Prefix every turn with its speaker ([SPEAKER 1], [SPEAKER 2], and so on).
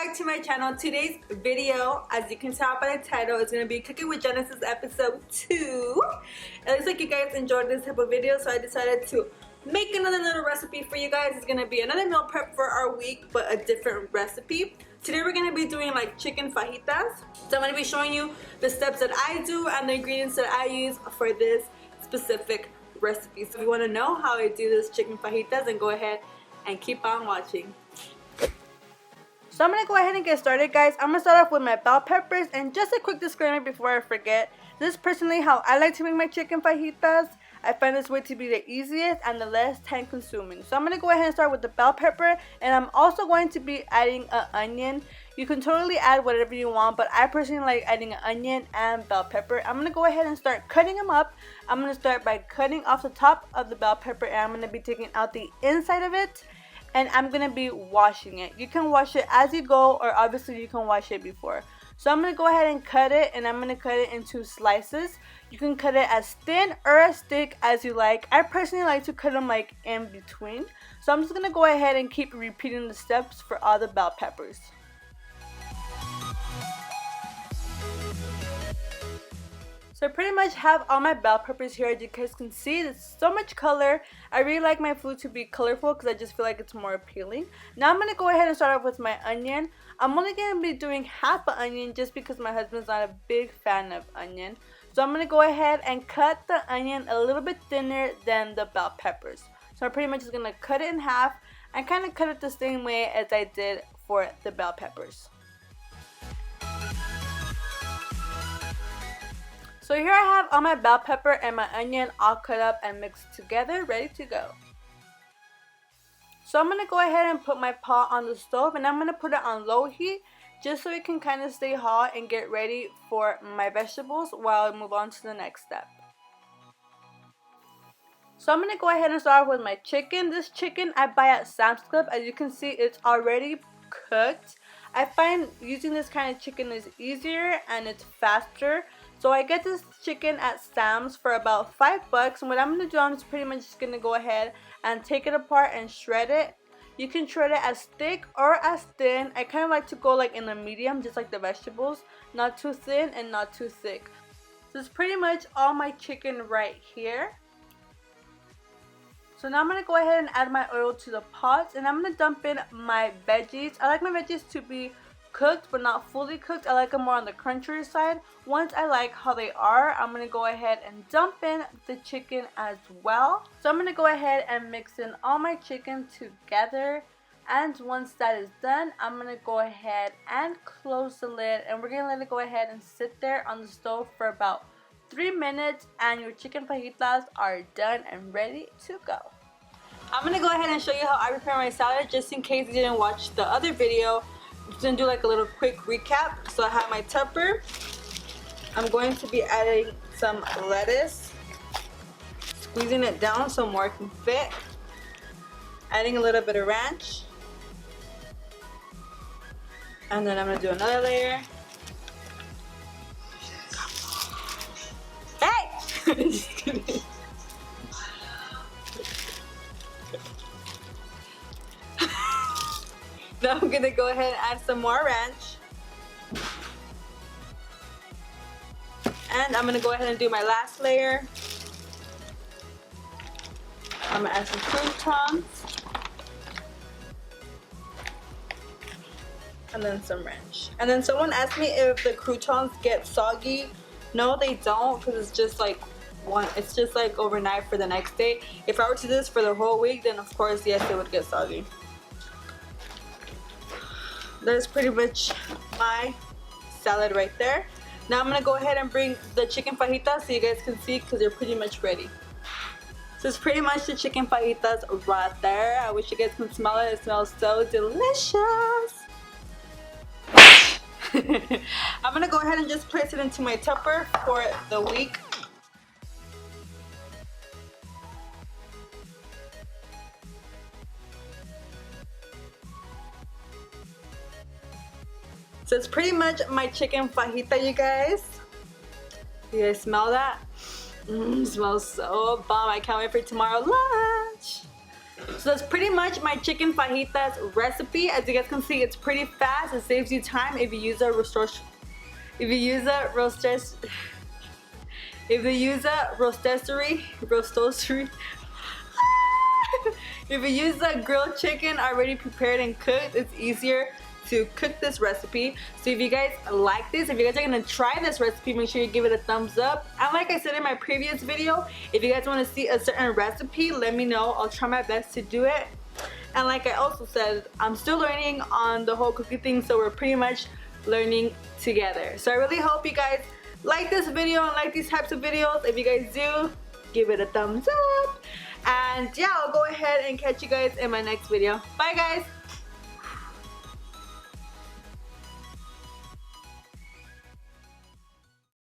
[SPEAKER 1] back to my channel. Today's video, as you can tell by the title, is going to be Cooking with Genesis episode 2. It looks like you guys enjoyed this type of video, so I decided to make another little recipe for you guys. It's going to be another meal prep for our week, but a different recipe. Today we're going to be doing like chicken fajitas. So I'm going to be showing you the steps that I do and the ingredients that I use for this specific recipe. So if you want to know how I do this chicken fajitas, then go ahead and keep on watching. So I'm going to go ahead and get started, guys. I'm going to start off with my bell peppers, and just a quick disclaimer before I forget. This is personally how I like to make my chicken fajitas. I find this way to be the easiest and the less time consuming. So I'm going to go ahead and start with the bell pepper, and I'm also going to be adding an onion. You can totally add whatever you want, but I personally like adding an onion and bell pepper. I'm going to go ahead and start cutting them up. I'm going to start by cutting off the top of the bell pepper, and I'm going to be taking out the inside of it. And I'm going to be washing it. You can wash it as you go, or obviously you can wash it before. So I'm going to go ahead and cut it, and I'm going to cut it into slices. You can cut it as thin or as thick as you like. I personally like to cut them like in between. So I'm just going to go ahead and keep repeating the steps for all the bell peppers. So I pretty much have all my bell peppers here. As you guys can see, there's so much color. I really like my food to be colorful because I just feel like it's more appealing. Now I'm going to go ahead and start off with my onion. I'm only going to be doing half an onion just because my husband's not a big fan of onion. So I'm going to go ahead and cut the onion a little bit thinner than the bell peppers. So I'm pretty much just going to cut it in half and kind of cut it the same way as I did for the bell peppers. So here I have all my bell pepper and my onion all cut up and mixed together, ready to go. So I'm going to go ahead and put my pot on the stove, and I'm going to put it on low heat just so it can kind of stay hot and get ready for my vegetables while I move on to the next step. So I'm going to go ahead and start with my chicken. This chicken I buy at Sam's Club. As you can see, it's already cooked. I find using this kind of chicken is easier and it's faster. So I get this chicken at Sam's for about $5, and what I'm going to do, I'm just pretty much just going to go ahead and take it apart and shred it. You can shred it as thick or as thin. I kind of like to go like in the medium, just like the vegetables. Not too thin and not too thick. So it's pretty much all my chicken right here. So now I'm going to go ahead and add my oil to the pot, and I'm going to dump in my veggies. I like my veggies to be cooked but not fully cooked. I like them more on the crunchier side. Once I like how they are, I'm going to go ahead and dump in the chicken as well. So I'm going to go ahead and mix in all my chicken together, and once that is done, I'm going to go ahead and close the lid, and we're going to let it go ahead and sit there on the stove for about 3 minutes, and your chicken fajitas are done and ready to go. I'm going to go ahead and show you how I prepare my salad just in case you didn't watch the other video. I'm just going to do like a little quick recap. So I have my tupper. I'm going to be adding some lettuce, squeezing it down so more can fit, adding a little bit of ranch, and then I'm going to do another layer. Hey! Just kidding. Now I'm going to go ahead and add some more ranch. And I'm going to go ahead and do my last layer. I'm going to add some croutons. And then some ranch. And then someone asked me if the croutons get soggy. No, they don't, because it's just like overnight for the next day. If I were to do this for the whole week, then of course, yes, it would get soggy. That's pretty much my salad right there. Now I'm going to go ahead and bring the chicken fajitas so you guys can see, because they're pretty much ready. So it's pretty much the chicken fajitas right there. I wish you guys can smell it. It smells so delicious. I'm going to go ahead and just place it into my tupper for the week. So it's pretty much my chicken fajita, you guys. You guys smell that? Smells so bomb. I can't wait for tomorrow lunch. So that's pretty much my chicken fajitas recipe. As you guys can see, it's pretty fast. It saves you time if you use a rotisserie. If you use a rotisserie. If you use a grilled chicken already prepared and cooked, it's easier to cook this recipe. So if you guys like this, if you guys are gonna try this recipe, make sure you give it a thumbs up. And like I said in my previous video, if you guys want to see a certain recipe, let me know. I'll try my best to do it. And like I also said, I'm still learning on the whole cooking thing, so we're pretty much learning together. So I really hope you guys like this video and like these types of videos. If you guys do, give it a thumbs up. And yeah, I'll go ahead and catch you guys in my next video. Bye guys!